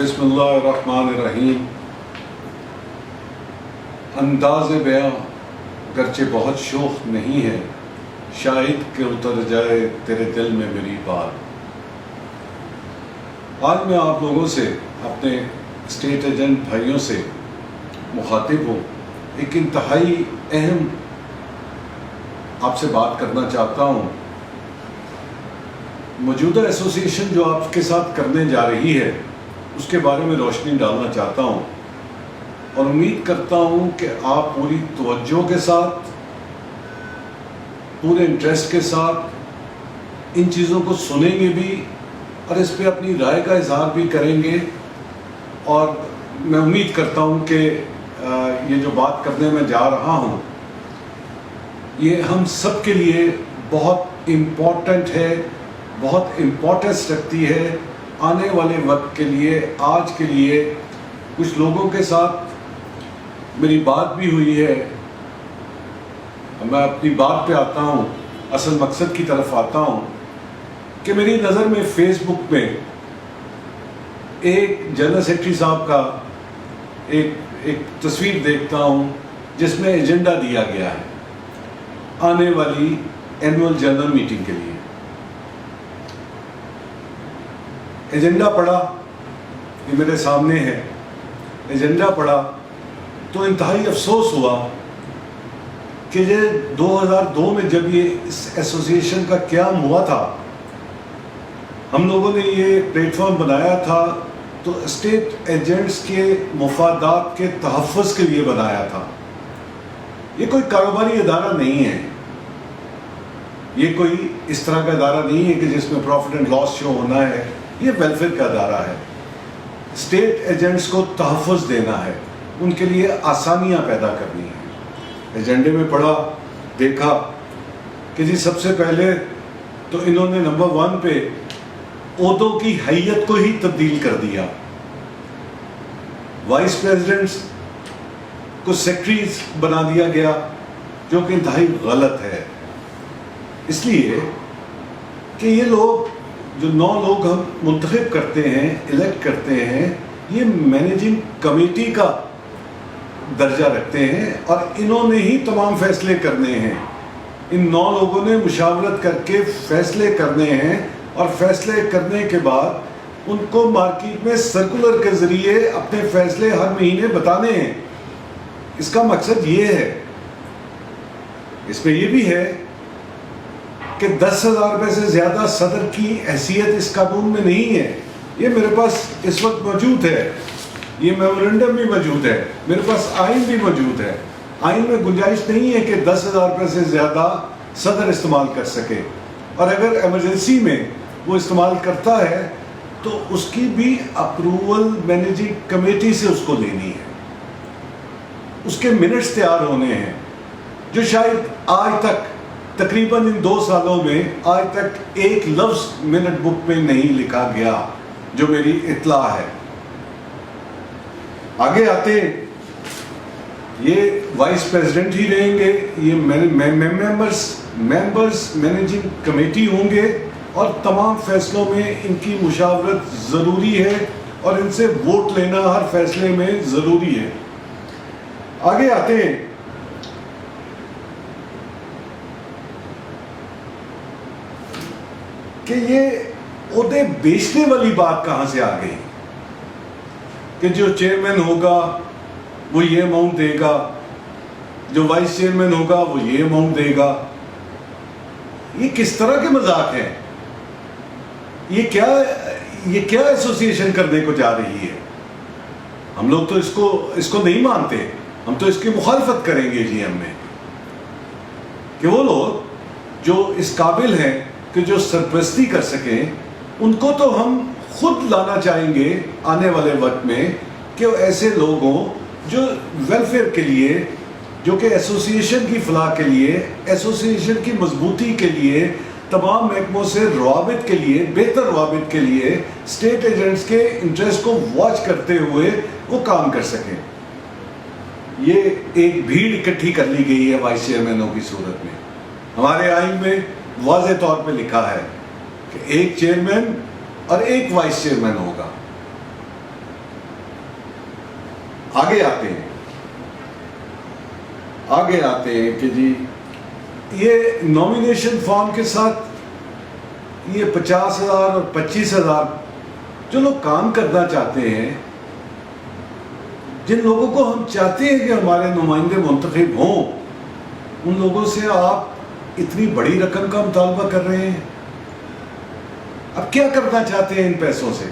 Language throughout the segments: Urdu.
بسم اللہ الرحمن الرحیم۔ انداز بیاں گرچہ بہت شوخ نہیں ہے، شاید کہ اتر جائے تیرے دل میں میری بات۔ آج میں آپ لوگوں سے، اپنے اسٹیٹ ایجنٹ بھائیوں سے مخاطب ہوں۔ ایک انتہائی اہم آپ سے بات کرنا چاہتا ہوں۔ موجودہ ایسوسیشن جو آپ کے ساتھ کرنے جا رہی ہے اس کے بارے میں روشنی ڈالنا چاہتا ہوں، اور امید کرتا ہوں کہ آپ پوری توجہ کے ساتھ، پورے انٹرسٹ کے ساتھ ان چیزوں کو سنیں گے بھی اور اس پہ اپنی رائے کا اظہار بھی کریں گے۔ اور میں امید کرتا ہوں کہ یہ جو بات کرنے میں جا رہا ہوں یہ ہم سب کے لیے بہت امپورٹنٹ ہے، بہت امپورٹنس رکھتی ہے آنے والے وقت کے لیے، آج کے لیے۔ کچھ لوگوں کے ساتھ میری بات بھی ہوئی ہے، میں اپنی بات پہ آتا ہوں، اصل مقصد کی طرف آتا ہوں کہ میری نظر میں فیس بک میں ایک جنرل سیکرٹری صاحب کا ایک تصویر دیکھتا ہوں جس میں ایجنڈا دیا گیا ہے آنے والی اینول جنرل میٹنگ کے لیے۔ ایجنڈا پڑھا، یہ میرے سامنے ہے، ایجنڈا پڑھا تو انتہائی افسوس ہوا کہ یہ 2002 میں جب یہ اس ایسوسیشن کا قیام ہوا تھا، ہم لوگوں نے یہ پلیٹ فارم بنایا تھا تو اسٹیٹ ایجنٹس کے مفادات کے تحفظ کے لیے بنایا تھا۔ یہ کوئی کاروباری ادارہ نہیں ہے، یہ کوئی اس طرح کا ادارہ نہیں ہے کہ جس میں پروفٹ اینڈ لاس شو ہونا ہے، یہ ویلفیئر کا ادارہ ہے۔ اسٹیٹ ایجنٹس کو تحفظ دینا ہے، ان کے لیے آسانیاں پیدا کرنی ہے۔ ایجنڈے میں پڑھا، دیکھا کہ جی سب سے پہلے تو انہوں نے نمبر 1 پہ عہدوں کی حیت کو ہی تبدیل کر دیا۔ وائس پریزیڈنٹس کو سیکرٹریز بنا دیا گیا، جو کہ انتہائی غلط ہے، اس لیے کہ یہ لوگ جو 9 لوگ ہم منتخب کرتے ہیں، الیکٹ کرتے ہیں، یہ مینیجنگ کمیٹی کا درجہ رکھتے ہیں اور انہوں نے ہی تمام فیصلے کرنے ہیں۔ ان 9 لوگوں نے مشاورت کر کے فیصلے کرنے ہیں، اور فیصلے کرنے کے بعد ان کو مارکیٹ میں سرکولر کے ذریعے اپنے فیصلے ہر مہینے بتانے ہیں۔ اس کا مقصد یہ ہے، اس میں یہ بھی ہے کہ 10,000 روپے سے زیادہ صدر کی حیثیت اس قانون میں نہیں ہے۔ یہ میرے پاس اس وقت موجود ہے، یہ میمورنڈم بھی موجود ہے، میرے پاس آئین بھی موجود ہے۔ آئین میں گنجائش نہیں ہے کہ 10,000 روپے سے زیادہ صدر استعمال کر سکے، اور اگر ایمرجنسی میں وہ استعمال کرتا ہے تو اس کی بھی اپروول مینیجنگ کمیٹی سے اس کو لینی ہے، اس کے منٹس تیار ہونے ہیں، جو شاید آج تک تقریباً ان 2 سالوں میں آج تک ایک لفظ منٹ بک میں نہیں لکھا گیا، جو میری اطلاع ہے۔ آگے آتے یہ وائس پریزیڈنٹ ہی رہیں گے، یہ ممبرز مینیجنگ کمیٹی ہوں گے، اور تمام فیصلوں میں ان کی مشاورت ضروری ہے اور ان سے ووٹ لینا ہر فیصلے میں ضروری ہے۔ آگے آتے ہیں کہ یہ عہدے بیچنے والی بات کہاں سے آ گئی کہ جو چیئرمین ہوگا وہ یہ اماؤنٹ دے گا، جو وائس چیئرمین ہوگا وہ یہ اماؤنٹ دے گا۔ یہ کس طرح کے مذاق ہے؟ یہ کیا ایسوسیشن کرنے کو جا رہی ہے؟ ہم لوگ تو اس کو نہیں مانتے، ہم تو اس کی مخالفت کریں گے جی ایم میں، کہ وہ لوگ جو اس قابل ہیں کہ جو سرپرستی کر سکیں، ان کو تو ہم خود لانا چاہیں گے آنے والے وقت میں، کہ وہ ایسے لوگ ہوں جو ویلفیئر کے لیے، جو کہ ایسوسیشن کی فلاح کے لیے، ایسوسیشن کی مضبوطی کے لیے، تمام محکموں سے روابط کے لیے، بہتر روابط کے لیے، اسٹیٹ ایجنٹس کے انٹرسٹ کو واچ کرتے ہوئے وہ کام کر سکیں۔ یہ ایک بھیڑ اکٹھی کر لی گئی ہے وائس چیئرمینوں کی صورت میں۔ ہمارے آئین میں واضح طور پہ لکھا ہے کہ ایک چیئرمین اور ایک وائس چیئرمین ہوگا۔ آگے آتے ہیں کہ جی یہ نامینیشن فارم کے ساتھ یہ 50,000 اور 25,000 جو لوگ کام کرنا چاہتے ہیں، جن لوگوں کو ہم چاہتے ہیں کہ ہمارے نمائندے منتخب ہوں، ان لوگوں سے آپ اتنی بڑی رقم کا مطالبہ کر رہے ہیں. اب کیا کرنا چاہتے ہیں ان پیسوں سے؟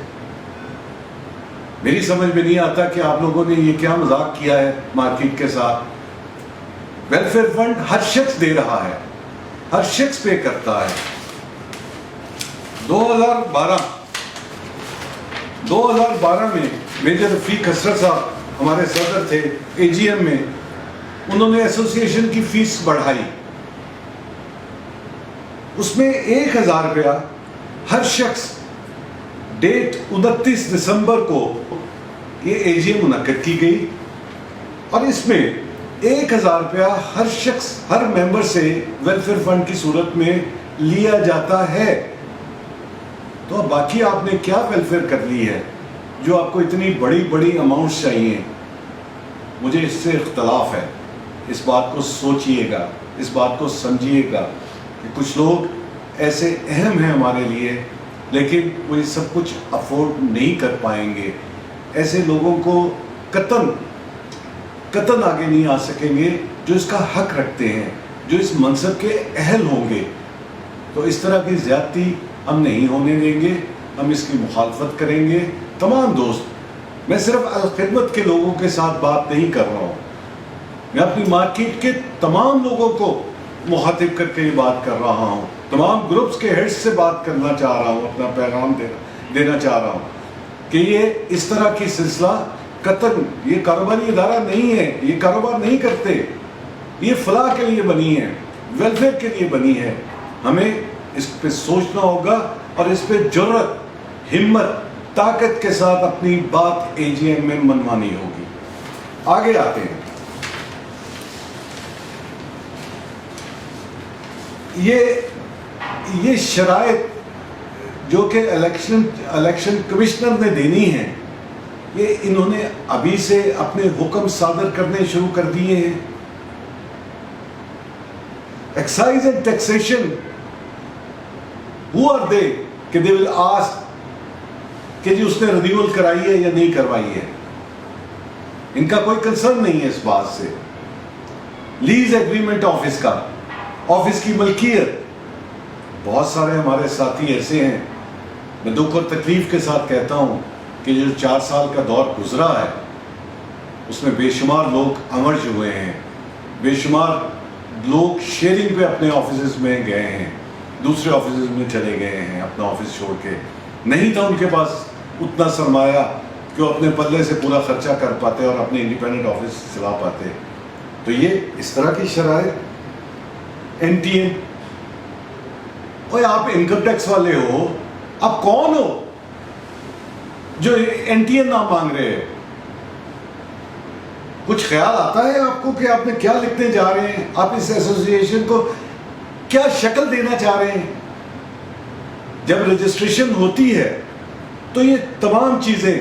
میری سمجھ میں نہیں آتا کہ آپ لوگوں نے یہ کیا مذاق کیا ہے مارکیٹ کے ساتھ. ویلفیئر فنڈ ہر شخص دے رہا ہے، ہر شخص پے کرتا ہے. 2012 میں میجر رفیق حسرت صاحب ہمارے صدر تھے اے جی ایم میں، انہوں نے ایسوسی ایشن کی فیس بڑھائی. اس میں 1,000 روپیہ ہر شخص ڈیٹ 29 دسمبر کو یہ اے جی ایم منعقد کی گئی، اور اس میں 1,000 روپیہ ہر شخص ہر ممبر سے ویلفیئر فنڈ کی صورت میں لیا جاتا ہے. تو اب باقی آپ نے کیا ویلفیئر کر لی ہے جو آپ کو اتنی بڑی اماؤنٹس چاہیے؟ مجھے اس سے اختلاف ہے. اس بات کو سوچئے گا، اس بات کو سمجھیے گا کہ کچھ لوگ ایسے اہم ہیں ہمارے لیے، لیکن وہ یہ سب کچھ افورڈ نہیں کر پائیں گے. ایسے لوگوں کو قطن آگے نہیں آ سکیں گے جو اس کا حق رکھتے ہیں، جو اس منصب کے اہل ہوں گے. تو اس طرح کی زیادتی ہم نہیں ہونے دیں گے، ہم اس کی مخالفت کریں گے. تمام دوست، میں صرف الخدمت کے لوگوں کے ساتھ بات نہیں کر رہا ہوں، میں اپنی مارکیٹ کے تمام لوگوں کو مخاطب کر کے یہ بات کر رہا ہوں. تمام گروپس کے ہیڈز سے بات کرنا چاہ رہا ہوں، اپنا پیغام دینا چاہ رہا ہوں کہ یہ اس طرح کی سلسلہ قطن یہ کاروباری ادارہ نہیں ہے. یہ کاروبار نہیں کرتے، یہ فلاح کے لیے بنی ہے، ویلفیئر کے لیے بنی ہے. ہمیں اس پہ سوچنا ہوگا اور اس پہ جرأت، ہمت، طاقت کے ساتھ اپنی بات اے جی ایم میں منوانی ہوگی. آگے آتے ہیں. یہ شرائط جو کہ الیکشن کمشنر نے دینی ہے، یہ انہوں نے ابھی سے اپنے حکم صادر کرنے شروع کر دیے ہیں. Excise and taxation, who are they کہ they will ask کہ جی اس نے رینیول کرائی ہے یا نہیں کروائی ہے. ان کا کوئی کنسرن نہیں ہے اس بات سے. لیز ایگریمنٹ آفس کا، آفس کی ملکیت، بہت سارے ہمارے ساتھی ایسے ہیں، میں دکھ اور تکلیف کے ساتھ کہتا ہوں کہ جو 4 سال کا دور گزرا ہے اس میں بے شمار لوگ امرج ہوئے ہیں، بے شمار لوگ شیئرنگ پہ اپنے آفیسز میں گئے ہیں، دوسرے آفیسز میں چلے گئے ہیں اپنا آفس چھوڑ کے. نہیں تھا ان کے پاس اتنا سرمایہ کہ وہ اپنے پلے سے پورا خرچہ کر پاتے اور اپنے انڈیپینڈنٹ آفس چلا پاتے. تو یہ اس طرح کی شرائط. این ٹی ایم، اوے آپ انکم ٹیکس والے ہو، آپ کون ہو جو این ٹی ایم نہ مانگ رہے ہیں؟ کچھ خیال آتا ہے آپ کو کہ آپ نے کیا لکھنے جا رہے ہیں؟ آپ اس ایسوسی ایشن کو کیا شکل دینا چاہ رہے ہیں؟ جب رجسٹریشن ہوتی ہے تو یہ تمام چیزیں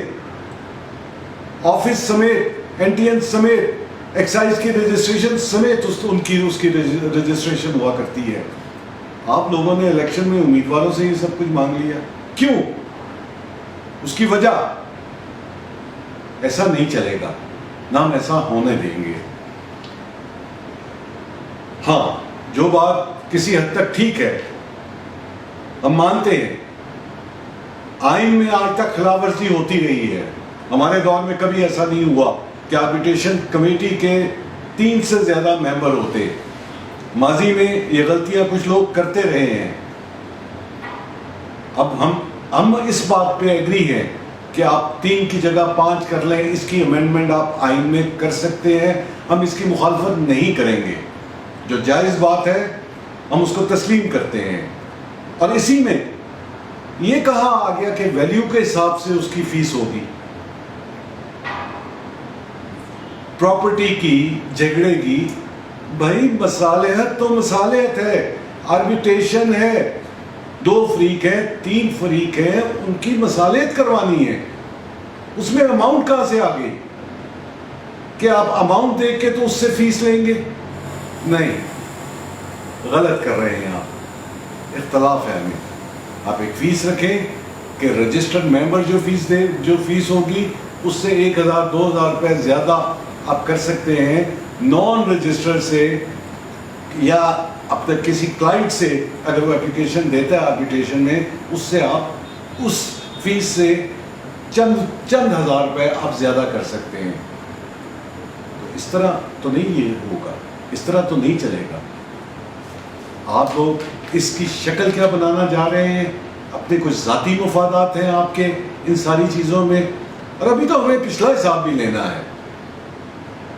آفس سمیت، این ٹی این سمیت، ایکسائز کی رجسٹریشن سمیت اس کی رجسٹریشن ہوا کرتی ہے. آپ لوگوں نے الیکشن میں امیدواروں سے یہ سب کچھ مانگ لیا، کیوں؟ اس کی وجہ، ایسا نہیں چلے گا، نہ ہم ایسا ہونے دیں گے. ہاں، جو بات کسی حد تک ٹھیک ہے، ہم مانتے ہیں آئین میں آج تک خلاف ورزی ہوتی رہی ہے. ہمارے دور میں کبھی ایسا نہیں ہوا کہ آربیٹریشن کمیٹی کے 3 سے زیادہ ممبر ہوتے. ماضی میں یہ غلطیاں کچھ لوگ کرتے رہے ہیں. اب ہم اس بات پہ ایگری ہیں کہ آپ 3 کی جگہ 5 کر لیں، اس کی امینڈمنٹ آپ آئین میں کر سکتے ہیں. ہم اس کی مخالفت نہیں کریں گے، جو جائز بات ہے ہم اس کو تسلیم کرتے ہیں. اور اسی میں یہ کہا آ گیا کہ ویلیو کے حساب سے اس کی فیس ہوگی. پراپرٹی کی جھگڑے کی، بھائی مصالحت تو مصالحت ہے، آربیٹریشن ہے، 2 فریق ہیں، 3 فریق ہیں، ان کی مصالحت کروانی ہے. اس میں اماؤنٹ کہاں سے آ گئی؟ کہ آپ اماؤنٹ دیکھ کے تو اس سے فیس لیں گے. نہیں, غلط کر رہے ہیں آپ. اختلاف ہے ہمیں. آپ ایک فیس رکھیں کہ رجسٹرڈ ممبر جو فیس دے, جو فیس ہوگی اس سے 1,000-2,000 روپے زیادہ آپ کر سکتے ہیں. نان رجسٹرڈ سے یا اپنے کسی کلائنٹ سے اگر وہ اپلیکیشن دیتا ہے آربیٹریشن میں, اس سے آپ اس فیس سے چند ہزار روپے آپ زیادہ کر سکتے ہیں. تو اس طرح تو نہیں یہ ہوگا, اس طرح تو نہیں چلے گا. آپ لوگ اس کی شکل کیا بنانا جا رہے ہیں؟ اپنے کچھ ذاتی مفادات ہیں آپ کے ان ساری چیزوں میں. اور ابھی تو ہمیں پچھلا حساب بھی لینا ہے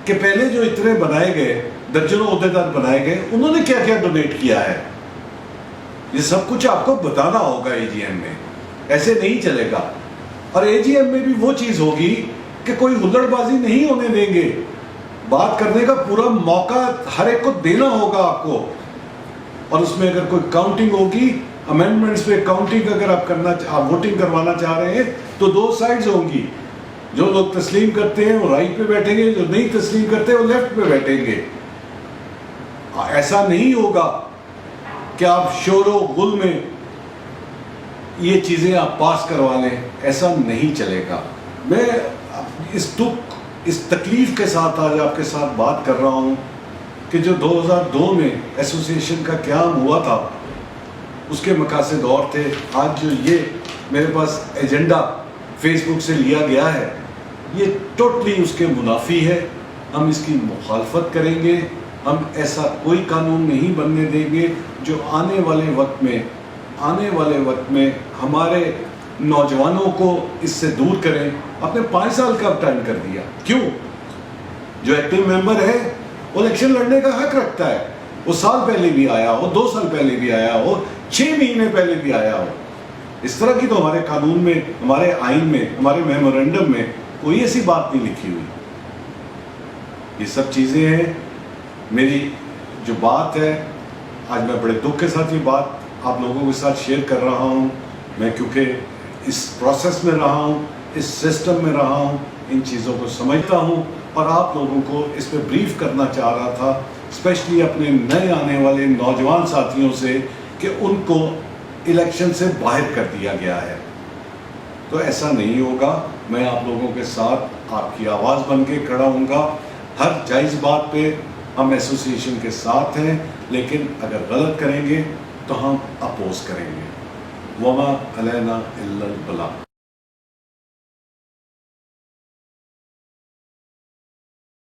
کہ پہلے جو اتنے بنائے گئے, درجنوں عہدیدار بنائے گئے, انہوں نے کیا کیا ڈونیٹ کیا ہے. یہ سب کچھ آپ کو بتانا ہوگا اے جی ایم میں, ایسے نہیں چلے گا. اور اے جی ایم میں بھی وہ چیز ہوگی کہ کوئی ہلڑ بازی نہیں ہونے دیں گے. بات کرنے کا پورا موقع ہر ایک کو دینا ہوگا آپ کو. اور اس میں اگر کوئی کاؤنٹنگ ہوگی, امینڈمنٹس پہ کاؤنٹنگ اگر آپ ووٹنگ کروانا چاہ رہے ہیں تو 2 سائڈز ہوں گی. جو لوگ تسلیم کرتے ہیں وہ رائٹ پہ بیٹھیں گے, جو نہیں تسلیم کرتے وہ لیفٹ پہ بیٹھیں گے. ایسا نہیں ہوگا کہ آپ شور و غل میں یہ چیزیں آپ پاس کروا لیں, ایسا نہیں چلے گا. میں اس دکھ, اس تکلیف کے ساتھ آج آپ کے ساتھ بات کر رہا ہوں کہ جو 2002 میں ایسوسی ایشن کا قیام ہوا تھا اس کے مقاصد اور تھے. آج جو یہ میرے پاس ایجنڈا فیس بک سے لیا گیا ہے یہ ٹوٹلی اس کے منافی ہے. ہم اس کی مخالفت کریں گے. ہم ایسا کوئی قانون نہیں بننے دیں گے جو آنے والے وقت میں ہمارے نوجوانوں کو اس سے دور کریں. آپ نے 5 سال کا ٹائم کر دیا. کیوں؟ جو ایکٹیو ممبر ہے وہ الیکشن لڑنے کا حق رکھتا ہے. وہ سال پہلے بھی آیا ہو, 2 سال پہلے بھی آیا ہو, 6 مہینے پہلے بھی آیا ہو. اس طرح کی تو ہمارے قانون میں, ہمارے آئین میں, ہمارے میمورنڈم میں کوئی ایسی بات نہیں لکھی ہوئی. یہ سب چیزیں ہیں. میری جو بات ہے آج میں بڑے دکھ کے ساتھ یہ بات آپ لوگوں کے ساتھ شیئر کر رہا ہوں. میں کیونکہ اس پروسیس میں رہا ہوں, اس سسٹم میں رہا ہوں, ان چیزوں کو سمجھتا ہوں اور آپ لوگوں کو اس پہ بریف کرنا چاہ رہا تھا, اسپیشلی اپنے نئے آنے والے نوجوان ساتھیوں سے کہ ان کو الیکشن سے باہر کر دیا گیا ہے. تو ایسا نہیں ہوگا. میں آپ لوگوں کے ساتھ آپ کی آواز بن کے کھڑا ہوں گا. ہر جائز بات پہ ہم ایسوسی ایشن کے ساتھ ہیں, لیکن اگر غلط کریں گے تو ہم اپوز کریں گے. وما علینا الا البلاغ.